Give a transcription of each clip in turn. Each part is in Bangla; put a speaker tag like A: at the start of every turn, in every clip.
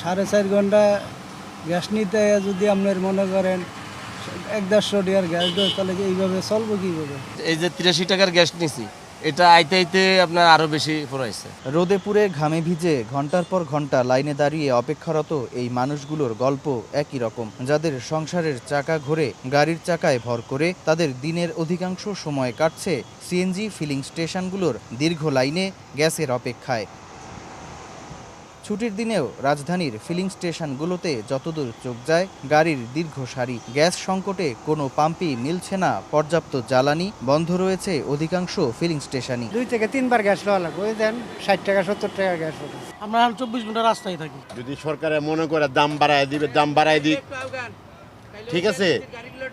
A: 4.5 ঘন্টা গ্যাস নিতে যদি আপনার মনে করেন 1-1.5 টাকার গ্যাস দেয়, তাহলে এইভাবে চলবো কীভাবে?
B: এই যে 83 টাকার গ্যাস নিছি, এটা আইতে আইতে আপনার আরো বেশি পড়াইছে।
C: রোদে পুড়ে ঘামে ভিজে ঘন্টার পর ঘন্টা লাইনে দাঁড়িয়ে অপেক্ষারত এই মানুষগুলোর গল্প একই রকম। যাদের সংসারের চাকা ঘোরে গাড়ির চাকায় ভর করে, তাদের দিনের অধিকাংশ সময় কাটছে সিএনজি ফিলিং স্টেশনগুলোর দীর্ঘ লাইনে গ্যাসের অপেক্ষায়। ছুটির দিনেও রাজধানীর ফিলিং স্টেশনগুলোতে যতদূর চোখ যায় গাড়ির দীর্ঘ সারি। গ্যাস সংকটে কোনো পাম্পই মিলছে না পর্যাপ্ত জ্বালানি, বন্ধ রয়েছে অধিকাংশ ফিলিং স্টেশনই।
A: 2 থেকে 3 বার গ্যাস লওয়া লাগবে, ওই দেন 60 টাকা 70 টাকা গ্যাস হবে।
D: আমরা 24 ঘন্টা রাস্তায় থাকি।
E: যদি সরকারে মনে করে দাম বাড়ায় দিবে, দাম বাড়ায় দিক, ঠিক আছে।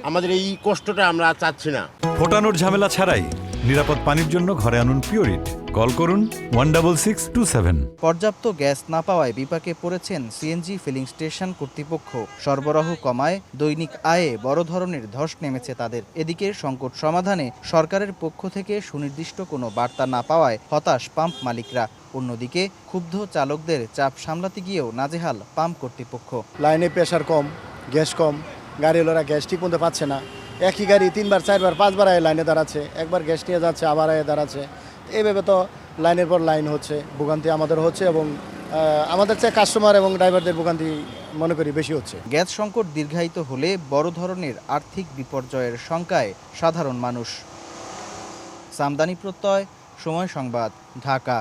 E: আমাদের এই কষ্টটা আমরা চাচ্ছি না।
F: ফোটানোর ঝামেলা ছাড়াই নিরাপদ পানির জন্য ঘরে আনুন পিওরিট। কল করুন 16627।
C: পর্যাপ্ত গ্যাস না পাওয়ায় বিপাকে পড়েছেন সিএনজি ফিলিং স্টেশন কর্তৃপক্ষ। সরবরাহ কমায় দৈনিক আয়ে বড় ধরনের ধস নেমেছে তাদের। এদিকে সংকট সমাধানে সরকারের পক্ষ থেকে সুনির্দিষ্ট কোনো বার্তা না পাওয়ায় হতাশ পাম্প মালিকরা। অন্যদিকে ক্ষুব্ধ চালকদের চাপ সামলাতে গিয়েও নাজেহাল পাম্প কর্তৃপক্ষ।
G: লাইনে প্রেশার কম, গ্যাস কম, গাড়িওয়ালারা গ্যাস ঠিক মতো পাচ্ছে না। একই গাড়ি 3 বার 4 বার 5 বার আয়ে লাইনে দাঁড়াচ্ছে, একবার গ্যাস নিয়ে যাচ্ছে আবার আয়ে দাঁড়াচ্ছে। এইভাবে তো লাইনের পর লাইন হচ্ছে, ভোগান্তি আমাদের হচ্ছে এবং আমাদের চেয়ে কাস্টমার এবং ড্রাইভারদের ভোগান্তি মনে করি বেশি হচ্ছে।
C: গ্যাস সংকট দীর্ঘায়িত হলে বড় ধরনের আর্থিক বিপর্যয়ের শঙ্কায় সাধারণ মানুষ। সামদানি প্রত্যয়, সময় সংবাদ, ঢাকা।